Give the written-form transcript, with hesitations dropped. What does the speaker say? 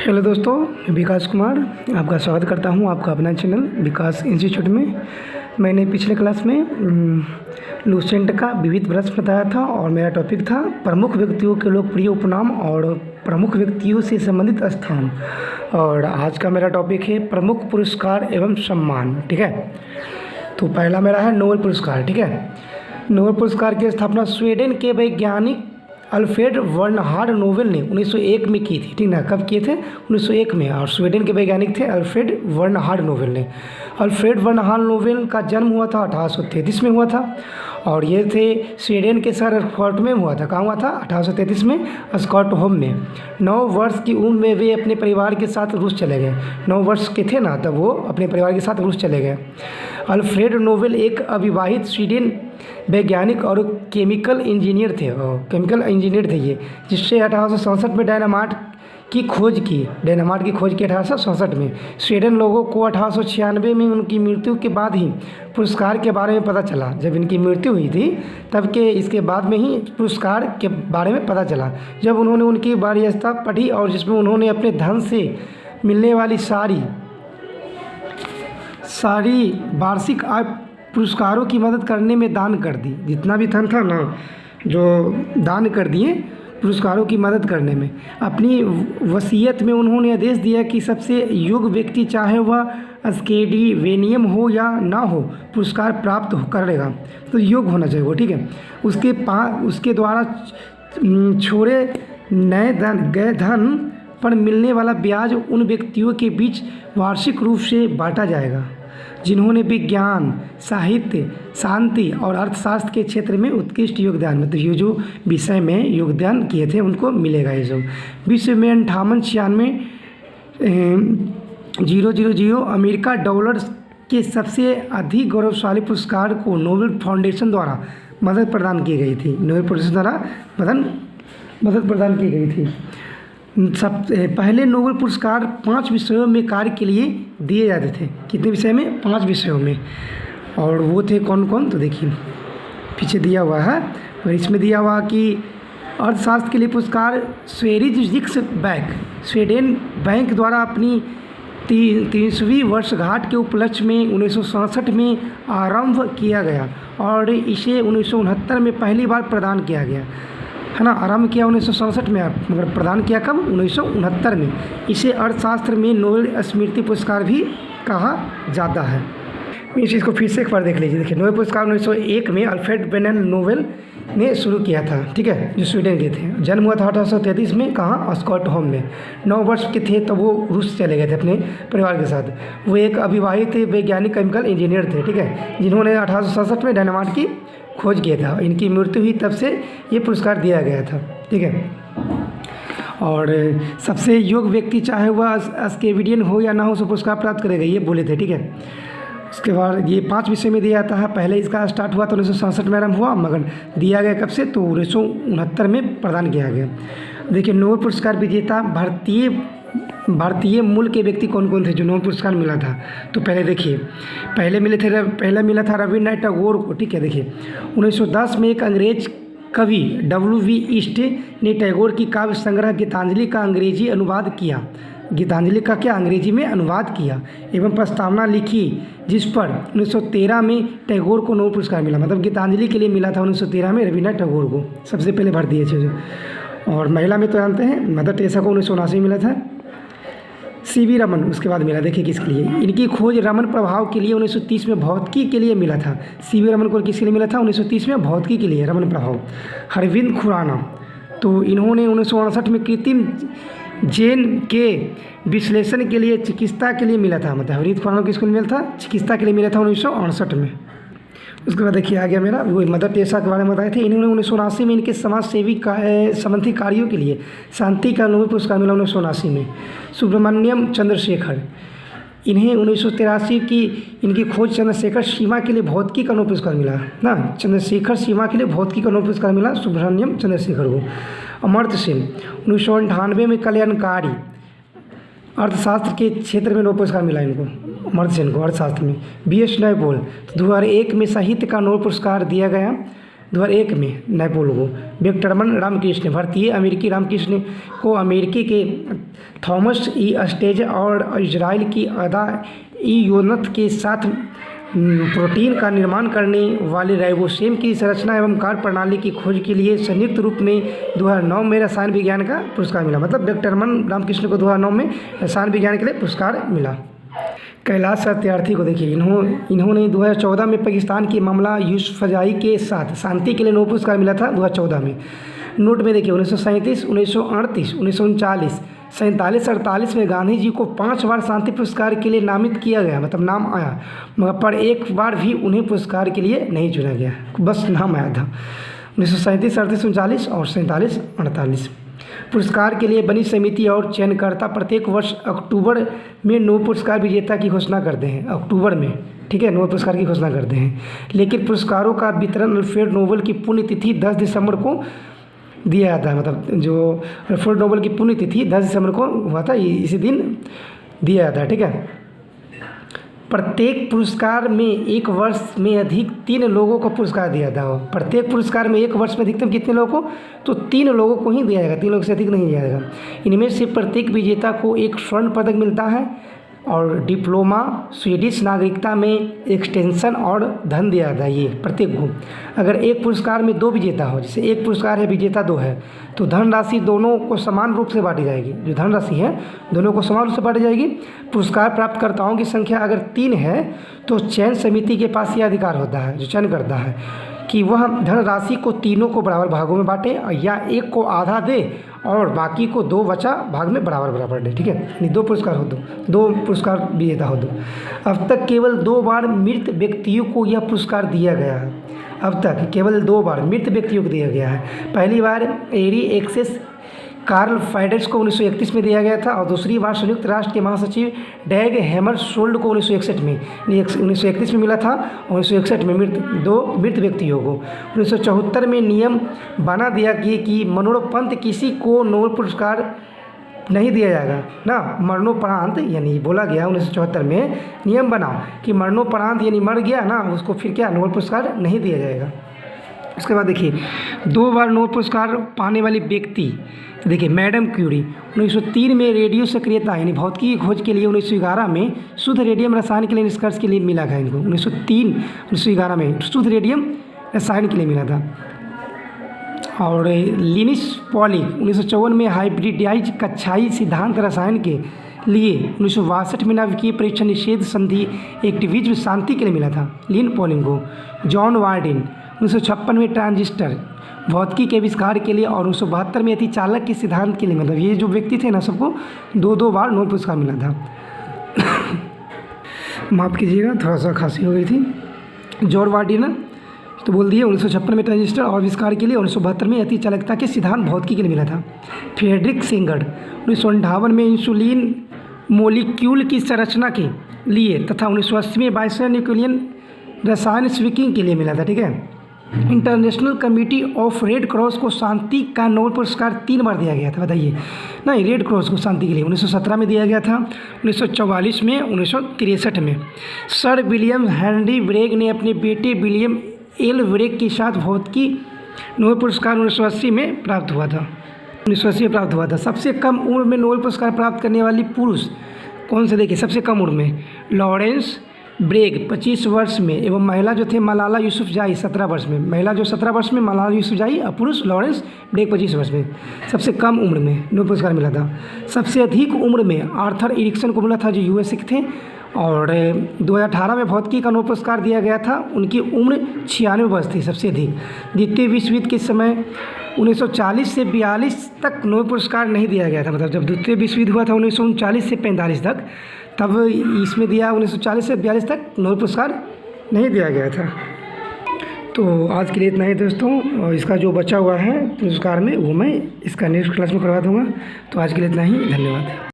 Hello दोस्तों, मैं विकास कुमार आपका स्वागत करता हूं आपका अपना चैनल विकास इंस्टीट्यूट में। मैंने पिछले क्लास में लूसेंट का विविध प्रश्न बताया था और मेरा टॉपिक था प्रमुख व्यक्तियों के लोकप्रिय उपनाम और प्रमुख व्यक्तियों से संबंधित स्थान। और आज का मेरा टॉपिक है प्रमुख पुरस्कार एवं सम्मान। ठीक है, तो पहला मेरा है नोबेल पुरस्कार। ठीक है, नोबेल पुरस्कार की स्थापना स्वीडन के वैज्ञानिक अल्फ्रेड बर्नहार्ड नोबेल ने 1901 में की थी। ठीक ना, कब किए थे? 1901 में। और स्वीडन के वैज्ञानिक थे अल्फ्रेड बर्नहार्ड नोबेल ने। अल्फ्रेड बर्नहार्ड नोबेल का जन्म हुआ था 1833 में हुआ था और ये थे स्वीडन के शहर स्टॉकहोम में हुआ था। कहाँ हुआ था? 1833 में स्टॉकहोम में। 9 वर्ष की उम्र में वे अपने परिवार के साथ रूस चले गए। 9 वर्ष के थे ना तब वो अपने परिवार के साथ रूस चले गए। अल्फ्रेड नोबेल एक अविवाहित स्वीडन वैज्ञानिक और केमिकल इंजीनियर थे ये, जिससे 1867 में डायनामाइट की खोज की 1867 में। स्वीडन लोगों को 1896 में उनकी मृत्यु के बाद ही पुरस्कार के बारे में पता चला। जब इनकी मृत्यु हुई थी तब के इसके बाद में ही पुरस्कार के बारे में पता चला, जब उन्होंने उनकी वरीयता पढ़ी और जिसमें उन्होंने अपने धन से मिलने वाली सारी वार्षिक आय पुरस्कारों की मदद करने में दान कर दी। जितना भी धन था ना, जो दान कर दिए पुरस्कारों की मदद करने में। अपनी वसीयत में उन्होंने आदेश दिया कि सबसे योग्य व्यक्ति, चाहे वह स्कैंडिनेवियन हो या ना हो, पुरस्कार प्राप्त करेगा। तो योग्य होना चाहिए वो। ठीक है, उसके द्वारा छोड़े गए धन पर मिलने वाला ब्याज उन व्यक्तियों के बीच वार्षिक रूप से बांटा जाएगा जिन्होंने विज्ञान, साहित्य, शांति और अर्थशास्त्र के क्षेत्र में उत्कृष्ट योगदान, मतलब ये जो विषय में योगदान किए थे उनको मिलेगा ये सब। विश्व में 58,96,000 अमेरिका डॉलर के सबसे अधिक गौरवशाली पुरस्कार को नोबेल फाउंडेशन द्वारा मदद प्रदान की गई थी। नोबेल फाउंडेशन द्वारा मदद प्रदान की गई थी। पहले नोबेल पुरस्कार 5 विषयों में कार्य के लिए दिए जाते थे। कितने विषय में? 5 विषयों में। और वो थे कौन कौन? तो देखिए पीछे दिया हुआ है और इसमें दिया हुआ कि अर्थशास्त्र के लिए पुरस्कार स्वीडन बैंक द्वारा अपनी 300वीं वर्षगांठ के उपलक्ष्य में 1967 में आरंभ किया गया और इसे 1969 में पहली बार प्रदान किया गया, है ना। आरंभ किया 1967 में, मगर प्रदान किया कब? 1969 में। इसे अर्थशास्त्र में नोबेल स्मृति पुरस्कार भी कहा जाता है। इस चीज़ को फिर से एक बार देख लीजिए। देखिए, नोबेल पुरस्कार 1901 में अल्फ्रेड बर्नहार्ड नोबेल ने शुरू किया था। ठीक है, जो स्वीडन के थे। जन्म हुआ था 1833 में। कहाँ? स्टॉकहोम में। 9 वर्ष के थे तब वो रूस चले गए थे अपने परिवार के साथ। वो एक अविवाहित वैज्ञानिक केमिकल इंजीनियर थे। ठीक है, जिन्होंने 1867 में डायनामाइट की खोज किया था। इनकी मृत्यु हुई तब से ये पुरस्कार दिया गया था। ठीक है, और सबसे योग्य व्यक्ति, चाहे वह स्कैंडिनेवियन हो या ना हो, उसे पुरस्कार प्राप्त करेगा, ये बोले थे। ठीक है, उसके बाद ये 5 विषय में दिया जाता है। पहले इसका स्टार्ट हुआ तो 1967 में आरम्भ हुआ, मगर दिया गया कब से? तो 1969 में प्रदान किया गया। देखिए, नोबेल पुरस्कार विजेता भारतीय मूल के व्यक्ति कौन कौन थे जो नोबेल पुरस्कार मिला था? तो पहले देखिए, पहला मिला था रविन्द्रनाथ टैगोर को। ठीक है, देखिए 1910 में एक अंग्रेज कवि W.V. ईस्ट ने टैगोर की काव्य संग्रह गीतांजलि का अंग्रेजी अनुवाद किया। गीतांजलि का क्या? अंग्रेजी में अनुवाद किया एवं प्रस्तावना लिखी, जिस पर 1913 में टैगोर को नोबेल पुरस्कार मिला। मतलब गीतांजलि के लिए मिला था 1913 में रविन्द्रनाथ टैगोर को, सबसे पहले भारतीय थे। और महिला में तो जानते हैं मदर टेरेसा को 1979 में मिला था। C.V. रमन उसके बाद मिला। देखिए किसके लिए? इनकी खोज रमन प्रभाव के लिए 1930 में भौतिकी के लिए मिला था। C.V. रमन को किसके लिए मिला था? 1930 में भौतिकी के लिए, रमन प्रभाव। अरविंद खुराना, तो इन्होंने 1959 में कृत्रिम जेन के विश्लेषण के लिए चिकित्सा के लिए मिला था। मतलब अरविंद खुराना को किसको मिला था? चिकित्सा के लिए मिला था 1968 में। उसके बाद देखिए आ गया मेरा वो मदर टेरेसा के बारे में बताए थे। इन्होंने 1979 में इनके समाज सेवी संबंधी कार्यों के लिए शांति का नोबेल पुरस्कार मिला 1979 में। सुब्रमण्यम चंद्रशेखर, इन्हें 1983 की इनकी खोज चंद्रशेखर सीमा के लिए भौतिकी का नोबेल पुरस्कार मिला ना। चंद्रशेखर सीमा के लिए भौतिकी का नोबेल पुरस्कार मिला सुब्रमण्यम चंद्रशेखर को। अमर्त्य सेन 1998 में कल्याणकारी अर्थशास्त्र के क्षेत्र में नोबेल पुरस्कार मिला इनको, अमर्त्य सेन को अर्थशास्त्र में। B.S. नैयपॉल 2001 में साहित्य का नोबेल पुरस्कार दिया गया 2001 में नैपोल को, विक्टरमन रामकृष्ण, भारतीय अमेरिकी रामकृष्ण को अमेरिकी के थॉमस ई स्टेज और इजराइल की अदा ई योनत के साथ प्रोटीन का निर्माण करने वाले राइबोसोम की संरचना एवं कार्य प्रणाली की खोज के लिए संयुक्त रूप में 2009 में रसायन विज्ञान का पुरस्कार मिला। मतलब विक्टरमन रामकृष्ण को 2009 में रसायन विज्ञान के लिए पुरस्कार मिला। कैलाश सत्यार्थी को देखिए, इन्होंने 2014 में पाकिस्तान के मामला यूसुफजाई के साथ शांति के लिए नोबेल पुरस्कार मिला था 2014 में। नोट में देखिए 1937, 1938, 1939, 47, 48 में गांधी जी को 5 बार शांति पुरस्कार के लिए नामित किया गया, मतलब नाम आया, मगर पर एक बार भी उन्हें पुरस्कार के लिए नहीं चुना गया, बस नाम आया था। 1937, 38, 39 और 47, 48 पुरस्कार के लिए बनी समिति और चयनकर्ता प्रत्येक वर्ष अक्टूबर में नोबेल पुरस्कार विजेता की घोषणा करते हैं। अक्टूबर में, ठीक है, नोबेल पुरस्कार की घोषणा करते हैं। लेकिन पुरस्कारों का वितरण अल्फ्रेड नोबेल की पुण्यतिथि 10 दिसंबर को दिया जाता है। मतलब जो अल्फ्रेड नोबेल की पुण्यतिथि 10 दिसंबर को हुआ था, इसी दिन दिया जाता है, ठीक है। प्रत्येक पुरस्कार में एक वर्ष में अधिक 3 लोगों को पुरस्कार दिया था। प्रत्येक पुरस्कार में एक वर्ष में अधिकतम कितने लोगों को? तो 3 लोगों को ही दिया जाएगा, 3 लोगों से अधिक नहीं दिया जाएगा। इनमें से प्रत्येक विजेता को एक स्वर्ण पदक मिलता है और डिप्लोमा, स्वीडिश नागरिकता में एक्सटेंशन और धन दिया जाता है, ये प्रत्येक को। अगर एक पुरस्कार में 2 विजेता हो, जैसे एक पुरस्कार है विजेता 2 है, तो धनराशि दोनों को समान रूप से बांटी जाएगी। जो धनराशि है दोनों को समान रूप से बांटी जाएगी। पुरस्कार प्राप्तकर्ताओं की संख्या अगर 3 है तो चयन समिति के पास यह अधिकार होता है, जो चयन करता है, कि वह धनराशि को तीनों को बराबर भागों में बांटे या एक को आधा दे और बाकी को 2 बचा भाग में बराबर बराबर दे, ठीक है। यानी 2 पुरस्कार हो, 2 पुरस्कार विजेता हो 2। अब तक केवल 2 बार मृत व्यक्तियों को यह पुरस्कार दिया गया है। अब तक केवल 2 बार मृत व्यक्तियों को दिया गया है। पहली बार एरी एक्सेस कार्ल फाइडर्स को 1931 में दिया गया था और दूसरी बार संयुक्त राष्ट्र के महासचिव डैग हैमरशोल्ड को 1961 में, 1931 में मिला था और 1961 में 2 मृत व्यक्तियों को। 1974 में नियम बना दिया कि मरणोपरांत किसी को नोबेल पुरस्कार नहीं दिया जाएगा ना। मरणोपरांत यानी बोला गया 1974 में नियम बना कि मरणोपरांत यानी मर गया ना, उसको फिर क्या नोबेल पुरस्कार नहीं दिया जाएगा। उसके बाद देखिए 2 बार नोबेल पुरस्कार पाने वाली व्यक्ति, देखिए मैडम क्यूरी 1903 में रेडियो सक्रियता यानी भौतिकी की खोज के लिए, 1911 में शुद्ध रेडियम रसायन के लिए निष्कर्ष के लिए मिला था इनको। 1911 में शुद्ध रेडियम रसायन के लिए मिला था। और लिनिस पॉलिंग 1954 में हाइब्रिडाइज कक्षाई सिद्धांत रसायन के लिए, 1962 में नाभिकीय परीक्षण निषेध संधि एक्टिविज्म शांति के लिए मिला था लिन पॉलिंग को। जॉन वार्डिन 1956 में ट्रांजिस्टर भौतिकी के आविष्कार के लिए और 1972 में अतिचालक के सिद्धांत के लिए, मतलब ये जो व्यक्ति थे ना सबको 2-2 बार नोबेल पुरस्कार मिला था। माफ़ कीजिएगा, थोड़ा सा खांसी हो गई थी। जॉन वार्डिन तो बोल दिए 1956 में ट्रांजिस्टर और आविष्कार के लिए, 1972 में अतिचालकता के सिद्धांत भौतिकी के लिए मिला था। फ्रेडरिक सेंगर 1958 में इंसुलिन मोलिक्यूल की संरचना के लिए तथा 1980 में बाइसोन्यूक्लियन रसायन स्विकिंग के लिए मिला था, ठीक है। International committee of red cross को शांति का नोबेल पुरस्कार 3 बार दिया गया था, बताइए। नहीं, रेड क्रॉस को शांति के लिए 1917 में दिया गया था, 1944 में, 1963 में। सर विलियम हेनरी ब्रेग ने अपने बेटे विलियम एल ब्रेग के साथ भौतिकी नोबेल पुरस्कार 1980 में प्राप्त हुआ था, 1980 में प्राप्त हुआ था। सबसे कम उम्र में नोबेल पुरस्कार प्राप्त करने वाली पुरुष कौन से, देखिए सबसे कम उम्र में लॉरेंस ब्रेग 25 वर्ष में, एवं महिला जो थे मलाला यूसुफजाई 17 वर्ष में। महिला जो 17 वर्ष में मलाला यूसुफजाई और पुरुष लॉरेंस ब्रेग 25 वर्ष में। सबसे कम उम्र में नोबेल पुरस्कार मिला था। सबसे अधिक उम्र में आर्थर एरिक्सन को मिला था, जो यूएसए के थे। और 2018 में भौतिकी का नोबेल पुरस्कार दिया गया था, उनकी उम्र 96 वर्ष थी, सबसे अधिक। द्वितीय विश्व युद्ध के समय 1940 से 42 तक नोबेल पुरस्कार नहीं दिया गया था। मतलब जब द्वितीय विश्व युद्ध हुआ था 1939 से 45 तक, तब इसमें दिया 1940 से 42 तक नोबेल पुरस्कार नहीं दिया गया था। तो आज के लिए इतना ही दोस्तों, और इसका जो बचा हुआ है पुरस्कार में वो मैं इसका नेक्स्ट क्लास में करवा दूँगा। तो आज के लिए इतना ही, धन्यवाद।